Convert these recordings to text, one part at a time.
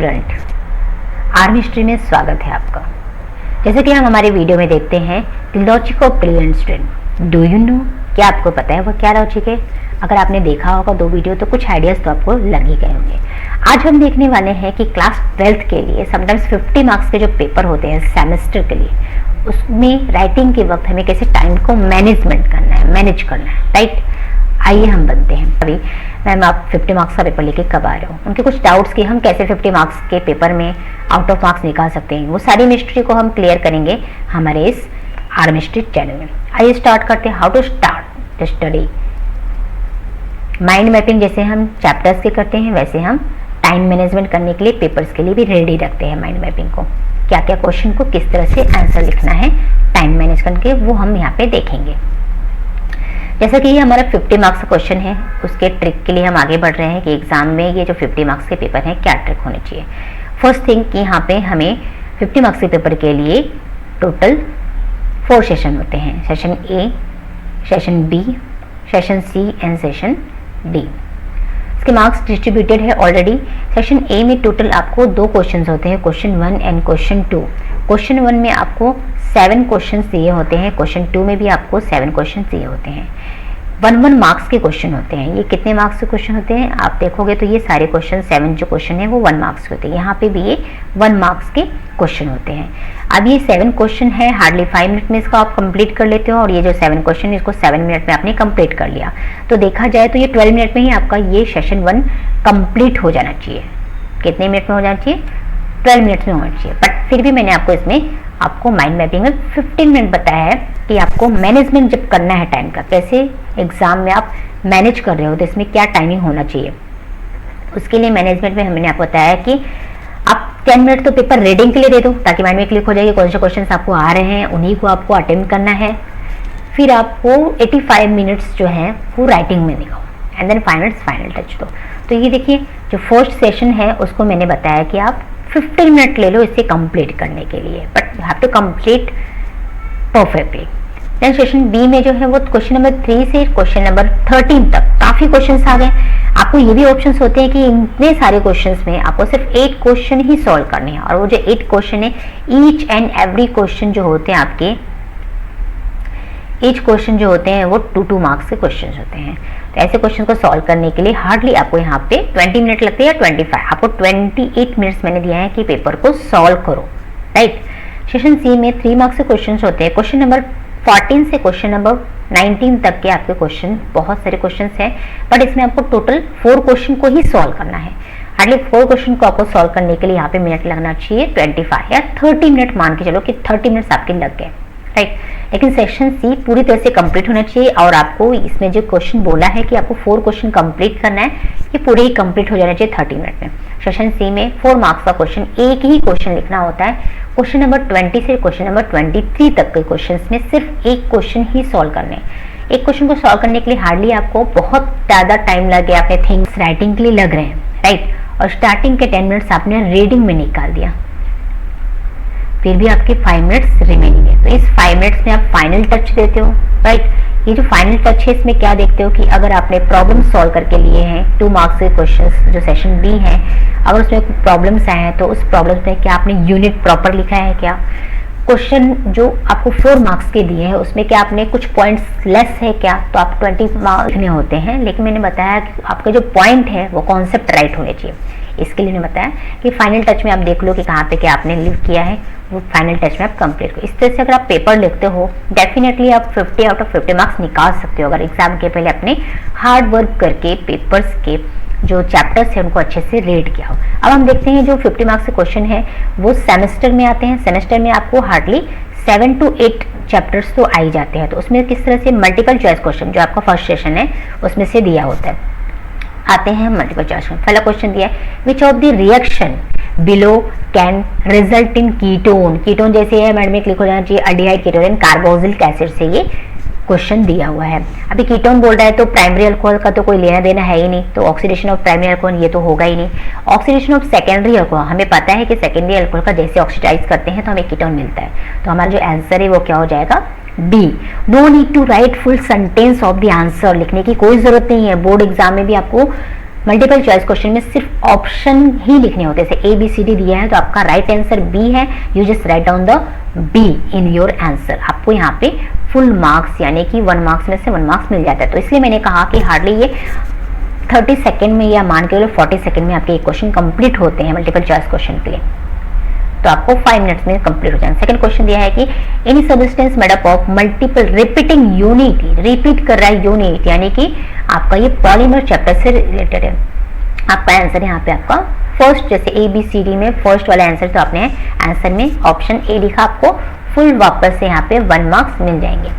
Student, army history में स्वागत है आपका। जैसे कि हम हमारे वीडियो में देखते हैं logic of brilliant student. Do you know, क्या आपको पता है वो क्या लॉजिक है? अगर आपने देखा होगा 2 वीडियो तो कुछ आइडियाज तो आपको लग ही गए होंगे। आज हम देखने वाले हैं कि क्लास 12th के लिए समटाइम्स 50 मार्क्स के जो पेपर होते हैं सेमेस्टर के लिए, उसमें राइटिंग के वक्त हमें कैसे टाइम को मैनेज करना है, राइट। आइए हम बनते हैं। अभी मैम आप 50 मार्क्स का पेपर लेके कब आ रहे हो, उनके कुछ डाउट्स कि हम कैसे 50 मार्क्स के पेपर में आउट ऑफ मार्क्स निकाल सकते हैं, वो सारी मिस्ट्री को हम क्लियर करेंगे हमारे इस आर्मी हिस्ट्री चैनल में। आइए स्टार्ट करते हैं। How to start the study. Mind mapping जैसे हम चैप्टर्स के करते हैं, वैसे हम टाइम मैनेजमेंट करने के लिए पेपर्स के लिए भी रेडी रखते हैं माइंड मैपिंग को। क्या क्या क्वेश्चन को किस तरह से आंसर लिखना है टाइम मैनेज करके, वो हम यहाँ पे देखेंगे। जैसा कि ये हमारा 50 मार्क्स का क्वेश्चन है, उसके ट्रिक के लिए हम आगे बढ़ रहे हैं कि एग्जाम में ये जो 50 मार्क्स के पेपर हैं क्या ट्रिक होने चाहिए। फर्स्ट थिंग कि यहाँ पे हमें 50 मार्क्स के पेपर के लिए टोटल 4 सेशन होते हैं। Session A, session B, session C and session D. इसके मार्क्स डिस्ट्रीब्यूटेड है ऑलरेडी। सेशन ए में टोटल आपको 2 क्वेश्चन होते हैं, क्वेश्चन 1 एंड क्वेश्चन 2। क्वेश्चन 1 में आपको 7 क्वेश्चन दिए होते हैं, क्वेश्चन 2 में भी आपको 7 क्वेश्चन दिए होते हैं। 1 मार्क्स के क्वेश्चन होते हैं। ये कितने मार्क्स के क्वेश्चन होते हैं आप देखोगे तो ये सारे क्वेश्चन 7 जो क्वेश्चन है वो 1 मार्क्स के होते हैं। यहाँ पे भी ये 1 मार्क्स के क्वेश्चन होते हैं। अब ये 7 क्वेश्चन है, हार्डली 5 मिनट में इसको आप कंप्लीट कर लेते हो, और ये जो 7 क्वेश्चन है इसको 7 मिनट में आपने कंप्लीट कर लिया। तो देखा जाए तो ये 12 मिनट में ही आपका ये सेशन 1 कंप्लीट हो जाना चाहिए। कितने मिनट में हो जाना चाहिए? 12 मिनट्स में होना चाहिए। बट फिर भी मैंने आपको इसमें माइंड मैपिंग में 15 मिनट बताया है कि आपको मैनेजमेंट जब करना है टाइम का, कैसे एग्जाम में आप मैनेज कर रहे हो तो इसमें क्या टाइमिंग होना चाहिए। उसके लिए मैनेजमेंट में मैंने आपको बताया कि आप 10 मिनट तो पेपर रीडिंग के लिए दे दो, ताकि माइंड में क्लिक हो जाएगी कौन से क्वेश्चन आपको आ रहे हैं, उन्हीं को आपको अटेम्प्ट करना है। फिर आपको 85 मिनट्स जो है वो राइटिंग में दिखाओ, and then 5 minutes final touch दो। तो ये देखिए जो फर्स्ट सेशन है उसको मैंने बताया कि आप 15 मिनट ले लो इसे कंप्लीट करने के लिए, but you have to complete perfectly. Then session B में जो है वो क्वेश्चन नंबर 3 से क्वेश्चन नंबर 13 तक काफी क्वेश्चंस आ गए। आपको ये भी ऑप्शंस होते हैं कि इतने सारे क्वेश्चंस में आपको सिर्फ 8 क्वेश्चन ही सॉल्व करने हैं, और वो जो 8 क्वेश्चन है ईच एंड एवरी क्वेश्चन जो होते हैं आपके, ईच क्वेश्चन जो होते हैं वो 2 मार्क्स के क्वेश्चन होते हैं। तो ऐसे क्वेश्चन को सॉल्व करने के लिए हार्डली आपको यहाँ पे 20 मिनट लगते हैं या 25। आपको 28 मिनट्स मैंने दिया है कि पेपर को सॉल्व करो, राइट। सेशन सी में 3 मार्क्स के क्वेश्चन होते हैं। क्वेश्चन नंबर 14 से क्वेश्चन नंबर 19 तक के आपके क्वेश्चन, बहुत सारे क्वेश्चन हैं, बट इसमें आपको टोटल 4 क्वेश्चन को ही सॉल्व करना है। हार्डली 4 क्वेश्चन को आपको सॉल्व करने के लिए यहाँ पे मिनट लगना चाहिए 25 या 30 मिनट, मान के चलो कि 30 मिनट्स आपके लग गए, राइट। लेकिन सेक्शन सी पूरी तरह से कंप्लीट होना चाहिए, और आपको इसमें जो क्वेश्चन बोला है कि आपको 4 क्वेश्चन कंप्लीट करना है, ये पूरे ही कंप्लीट हो जाना चाहिए 30 मिनट में। सेक्शन सी में 4 मार्क्स का क्वेश्चन, एक ही क्वेश्चन लिखना होता है। क्वेश्चन नंबर 20 से क्वेश्चन नंबर 23 तक के क्वेश्चन में सिर्फ एक क्वेश्चन ही सॉल्व करने हैं। एक क्वेश्चन को सॉल्व करने के लिए हार्डली आपको बहुत ज्यादा टाइम लगे, अपने थिंग्स राइटिंग के लिए लग रहे हैं, राइट। और स्टार्टिंग के 10 मिनट्स आपने रीडिंग में निकाल दिया, फिर भी आपके 5 मिनट्स रिमेनिंग है। तो इस 5 मिनट्स में आप फाइनल टच देते हो, राइट। ये जो फाइनल टच है इसमें क्या देखते हो कि अगर आपने प्रॉब्लम सॉल्व करके लिए हैं 2 मार्क्स के क्वेश्चंस जो सेशन बी है, अगर उसमें कुछ प्रॉब्लम्स आए हैं तो उस प्रॉब्लम्स में क्या आपने यूनिट प्रॉपर लिखा है, क्या क्वेश्चन जो आपको 4 मार्क्स के दिए हैं उसमें क्या आपने कुछ पॉइंट्स लेस है क्या, तो आप 20 मार्क्स लिखने होते हैं। लेकिन मैंने बताया कि आपका जो पॉइंट है वो कॉन्सेप्ट राइट होने चाहिए। इसके लिए मैंने बताया कि फाइनल टच में आप देख लो कि कहाँ पे क्या आपने लिव किया है, वो फाइनल टच में आप कंप्लीट करो। इस तरह से अगर आप पेपर लिखते हो डेफिनेटली आप 50 आउट ऑफ 50 मार्क्स निकाल सकते हो, अगर एग्जाम के पहले अपने हार्ड वर्क करके पेपर्स के जो चैप्टर्स है उनको अच्छे से रीड किया हो। अब हम देखते हैं जो 50 मार्क्स के क्वेश्चन है वो सेमेस्टर में आते हैं। सेमेस्टर में आपको हार्डली 7 to 8 चैप्टर्स तो आ ही जाते हैं। तो उसमें किस तरह से मल्टीपल चॉइस क्वेश्चन जो आपका फर्स्ट सेशन है उसमें से दिया होता है, आते हैं मल्टीपल चॉइस। पहला क्वेश्चन दिया है which of the reaction below can result in ketone. Ketone जैसे है मैडम में क्लिक हो जाना चाहिए, अल्डिहाइड कीटोन कार्बोक्सिलिक एसिड से ये क्वेश्चन दिया हुआ है। अभी कीटोन बोल रहा है तो प्राइमरी अल्कोहल का तो कोई लेना देना है ही नहीं, तो ऑक्सीडेशन ऑफ प्राइमरी अल्कोहल ये तो होगा ही नहीं। ऑक्सीडेशन ऑफ सेकेंडरी अल्कोहल, हमें पता है कि सेकेंडरी अल्कोहल का जैसे ऑक्सीडाइज करते हैं तो हमें कीटोन मिलता है। तो हमारा जो आंसर है वो क्या हो जाएगा, D. No need to write full sentence of the answer, लिखने की कोई जरूरत नहीं है। बोर्ड एग्जाम में भी आपको मल्टीपल चॉइस क्वेश्चन में सिर्फ ऑप्शन ही लिखने होते हैं, जैसे ABCD दिया है तो आपका राइट आंसर B है, you just write down the B in your answer. आपको यहाँ पे फुल मार्क्स यानी कि 1 मार्क्स में से 1 मार्क्स मिल जाता है। तो इसलिए मैंने कहा कि हार्डली ये 30 सेकेंड में या मान के चलो 40 सेकेंड में आपके क्वेश्चन कंप्लीट होते हैं मल्टीपल चॉइस क्वेश्चन के लिए, तो आपको 5 मिनट्स में कंप्लीट हो जाए। सेकंड क्वेश्चन दिया है कि any substance made up of multiple repeating unit, repeat कर रहा है यूनिट, यानी कि आपका ये पॉलीमर चैप्टर से रिलेटेड है। आपका आंसर यहाँ पे आपका फर्स्ट, जैसे ABCD में फर्स्ट वाला आंसर, तो आपने आंसर में ऑप्शन A लिखा, आपको फुल वापस से यहाँ पे 1 मार्क्स मिल जाएंगे।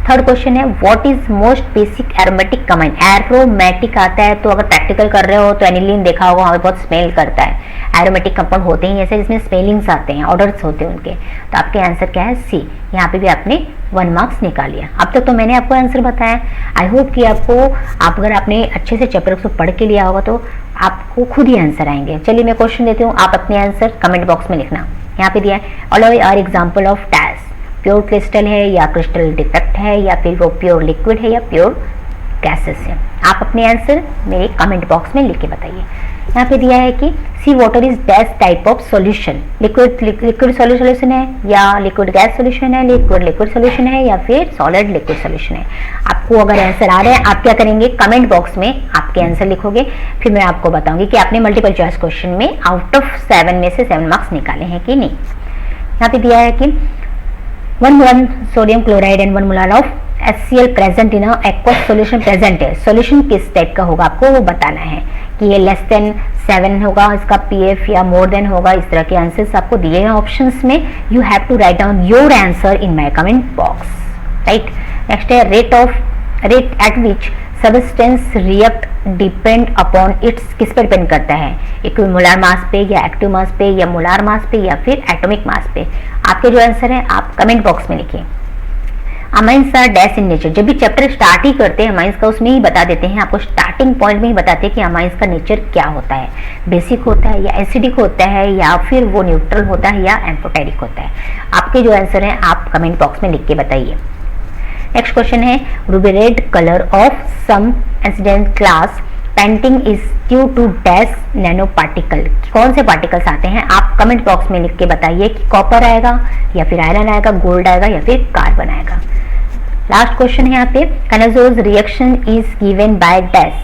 थर्ड क्वेश्चन है what is most basic aromatic compound. Aromatic आता है तो अगर प्रैक्टिकल कर रहे हो तो एनिलीन देखा होगा, वहाँ पे बहुत स्मेल करता है। एरोमेटिक कंपाउंड होते हैं ऐसे जिसमें स्मेलिंग्स आते हैं, ऑर्डर्स होते हैं उनके, तो आपके आंसर क्या है C। यहाँ पे भी आपने 1 मार्क्स निकाल लिया। अब तक तो मैंने आपको आंसर बताया। आई होप कि अगर आपने अच्छे से चैप्टर को पढ़ के लिया होगा तो आपको खुद ही आंसर आएंगे। चलिए मैं क्वेश्चन देती हूँ, आप अपने आंसर कमेंट बॉक्स में लिखना। यहाँ पे दिया है ऑल आर एग्जाम्पल ऑफ टैस, प्योर क्रिस्टल है या क्रिस्टल डिफेक्ट है या फिर वो प्योर लिक्विड है या प्योर गैसेस है। आप अपने आंसर मेरे कमेंट बॉक्स में लिख के बताइए। यहाँ पे दिया है कि sea water is best type of solution, liquid solution है या लिक्विड गैस सॉल्यूशन है, लिक्विड सॉल्यूशन है या फिर सॉलिड लिक्विड सॉल्यूशन है। आपको अगर आंसर आ रहे हैं, आप क्या करेंगे, कमेंट बॉक्स में आपके आंसर लिखोगे, फिर मैं आपको बताऊंगी कि आपने मल्टीपल चॉइस क्वेश्चन में आउट ऑफ 7 में से 7 मार्क्स निकाले हैं कि नहीं। यहाँ पे दिया है कि 1 molar sodium chloride and 1 molar of HCl present in aqueous solution present है। सॉल्यूशन किस टाइप का होगा आपको वो बताना है कि ये लेस देन 7 होगा इसका pH या मोर देन होगा। इस तरह के आंसर्स आपको दिए हैं ऑप्शंस में। You have to write down your answer in my comment box, right. Next है rate at which substance react depend upon its, किस पर डिपेंड करता है, इक्विमोलर मास पे या एक्टिव मास पे या मोलर मास पे या फिर एटॉमिक मास पे। आपके जो आंसर है आप कमेंट बॉक्स में लिखिए। Amines are dash in nature, जब भी चैप्टर स्टार्ट ही करते हैं अमाइंस का उसमें ही बता देते हैं, आपको स्टार्टिंग पॉइंट में ही बताते हैं कि अमाइंस का नेचर क्या होता है, बेसिक होता है या एसिडिक होता है या फिर वो न्यूट्रल होता है या एम्फोटेरिक होता है। आपके जो आंसर है आप कमेंट बॉक्स में लिख के बताइए। नेक्स्ट क्वेश्चन है ruby red colour of some incident class painting is due to dash nano particle, कौन से पार्टिकल्स आते हैं आप कमेंट बॉक्स में लिख के बताइए कि कॉपर आएगा या फिर आयरन आएगा, गोल्ड आएगा या फिर कार्बन आएगा। लास्ट क्वेश्चन है यहाँ पे काइनेजोज reaction is given by dash,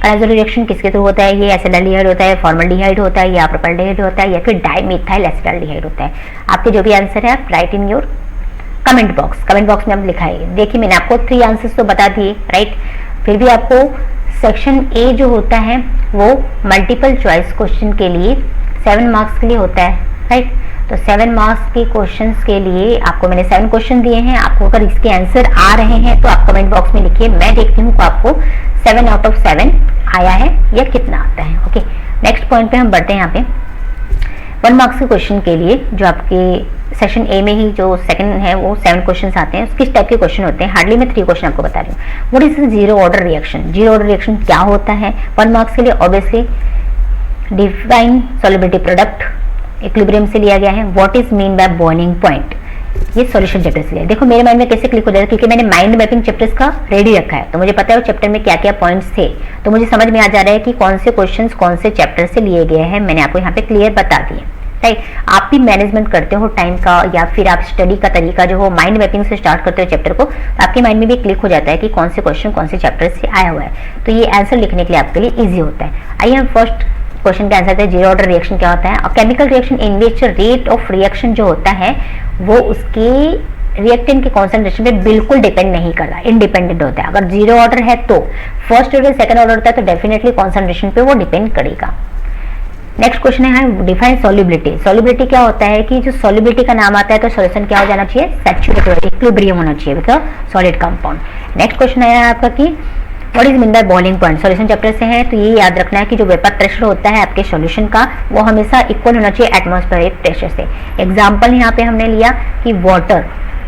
काइनेजोज रिएक्शन किसके थ्रू होता है, ये एसिटाल्डिहाइड होता है, फॉर्मल्डिहाइड होता है या प्रोपेल्डिहाइड होता है या फिर डाइमिथाइल एसिटाल्डिहाइड होता है। आपके जो भी आंसर है आप right in your comment box में आप लिखाइए। देखिए मैंने आपको 3 आंसर्स तो बता दिए, राइट। फिर भी आपको सेक्शन A जो होता है वो मल्टीपल चॉइस क्वेश्चन के लिए 7 मार्क्स के लिए होता है, राइट। तो 7 मार्क्स के क्वेश्चंस के लिए आपको मैंने 7 क्वेश्चन दिए हैं। आपको अगर इसके आंसर आ रहे हैं तो आप कमेंट बॉक्स में लिखिए, मैं देखती हूँ आपको 7 आउट ऑफ 7 आया है या कितना आता है। ओके, नेक्स्ट पॉइंट पे हम बढ़ते हैं। यहाँ पे 1 मार्क्स के क्वेश्चन के लिए जो आपके सेक्शन A में ही जो सेकंड है वो 7 क्वेश्चंस आते हैं। किस टाइप के क्वेश्चन होते हैं, हार्डली मैं 3 क्वेश्चन आपको बता रही हूँ। What is zero order reaction, zero order reaction क्या होता है 1 मार्क्स के लिए। Obviously define solubility product, equilibrium से लिया गया है। What is mean by boiling point, ये सॉल्यूशन चैप्टर से लिया। देखो मेरे माइंड में कैसे क्लिक हो जाएगा क्योंकि मैंने माइंड मैपिंग चैप्टर्स का रेडी रखा है, तो मुझे पता है वो चैप्टर में क्या क्या पॉइंट्स थे, तो मुझे समझ में आ जा रहा है कि कौन से क्वेश्चंस कौन से चैप्टर से लिए गए हैं। मैंने आपको यहाँ पे क्लियर बता दिए, राइट। आप भी मैनेजमेंट करते हो टाइम का या फिर आप स्टडी का तरीका जो हो माइंड मैपिंग से स्टार्ट करते हो चैप्टर को, तो आपके माइंड में भी क्लिक हो जाता है कि कौन से क्वेश्चन कौन से चैप्टर से आया हुआ है, तो ये आंसर लिखने के लिए आपके लिए ईजी होता है। आइए हम फर्स्ट क्वेश्चन का आंसर है जीरो ऑर्डर रिएक्शन क्या होता है। और chemical reaction in which rate of reaction जो होता है वो उसके रिएक्टेंट के कॉन्सेंट्रेशन पे बिल्कुल डिपेंड नहीं करता, इंडिपेंडेंट होता है। अगर जीरो ऑर्डर है तो फर्स्ट ऑर्डर सेकंड ऑर्डर होता है तो डेफिनेटली कॉन्सेंट्रेशन पे वो डिपेंड करेगा। नेक्स्ट क्वेश्चन है डिफाइन सॉल्युबिलिटी। सॉल्युबिलिटी क्या होता है कि जो सॉल्युबिलिटी का नाम आता है तो सॉल्यूशन क्या हो जाना चाहिए, सैचुरेटेड, इक्विलिब्रियम होना चाहिए with solid compound. Next question है आपका कि what is mean by boiling point, solution chapter से है तो ये याद रखना है कि जो वेपर प्रेशर होता है आपके सॉल्यूशन का वो हमेशा इक्वल होना चाहिए एटमॉस्फेरिक प्रेशर से। एग्जांपल यहाँ पे हमने लिया कि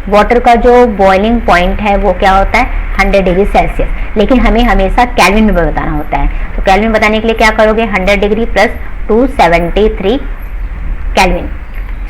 वाटर का जो बॉइलिंग पॉइंट है वो क्या होता है 100 डिग्री सेल्सियस, लेकिन हमें हमेशा केल्विन में बताना होता है। तो केल्विन बताने के लिए क्या करोगे 100 डिग्री प्लस 273 केल्विन,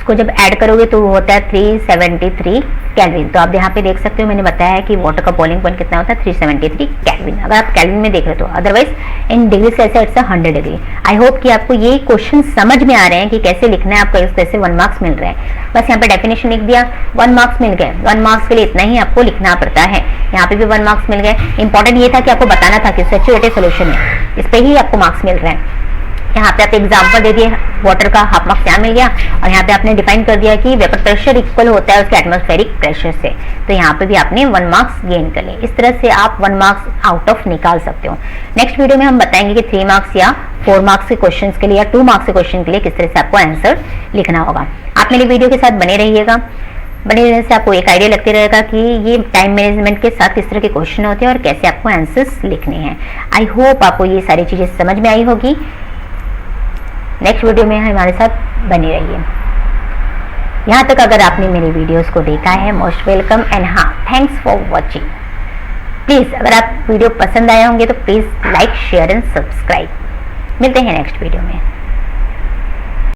इसको जब ऐड करोगे तो वो होता है 373 केल्विन। तो आप यहाँ पे देख सकते हो, मैंने बताया है कि वाटर का बॉइलिंग पॉइंट कितना होता है 373 केल्विन, अगर आप केल्विन में देख रहे हो तो। Otherwise in degree Celsius it's 100 degree. I hope कि आपको ये क्वेश्चन समझ में आ रहे हैं कि कैसे लिखना है, आपको इस तरह से 1 मार्क्स मिल रहे हैं। बस यहाँ पे डेफिनेशन लिख दिया, 1 मार्क्स मिल गए। 1 मार्क्स के लिए इतना ही आपको लिखना पड़ता है। यहाँ पे भी 1 मार्क्स मिल गए। इंपॉर्टेंट ये था कि आपको बताना था कि सैचुरेटेड सोल्यूशन है, इस पे ही आपको मार्क्स मिल रहे हैं। यहाँ पे आप एग्जांपल दे दिए, वाटर का हाफ मार्क्स यहाँ मिल गया, और यहाँ पे आपने डिफाइन कर दिया कि वेपर प्रेशर इक्वल होता है उसके एटमॉस्फेरिक प्रेशर से। तो यहाँ पे भी आपने 1 मार्क्स गेन कर लिए। इस तरह से आप 1 मार्क्स आउट ऑफ निकाल सकते हो। नेक्स्ट वीडियो में हम बताएंगे कि 3 मार्क्स या 4 मार्क्स के क्वेश्चन के लिए या 2 मार्क्स के क्वेश्चन के लिए किस तरह से आपको आंसर लिखना होगा। आप मेरी वीडियो के साथ बने रहिएगा। बने रहने से आपको एक आइडिया लगते रहेगा कि ये टाइम मैनेजमेंट के साथ किस तरह के क्वेश्चन होते हैं और कैसे आपको आंसर्स लिखने हैं। आई होप आपको ये सारी चीजें समझ में आई होगी। नेक्स्ट वीडियो में हमारे साथ बने रहिए। यहाँ तक अगर आपने मेरी वीडियोस को देखा है, मोस्ट वेलकम एंड हाँ, थैंक्स फॉर वॉचिंग। प्लीज़ अगर आप वीडियो पसंद आए होंगे तो please like, share and subscribe. मिलते हैं नेक्स्ट वीडियो में।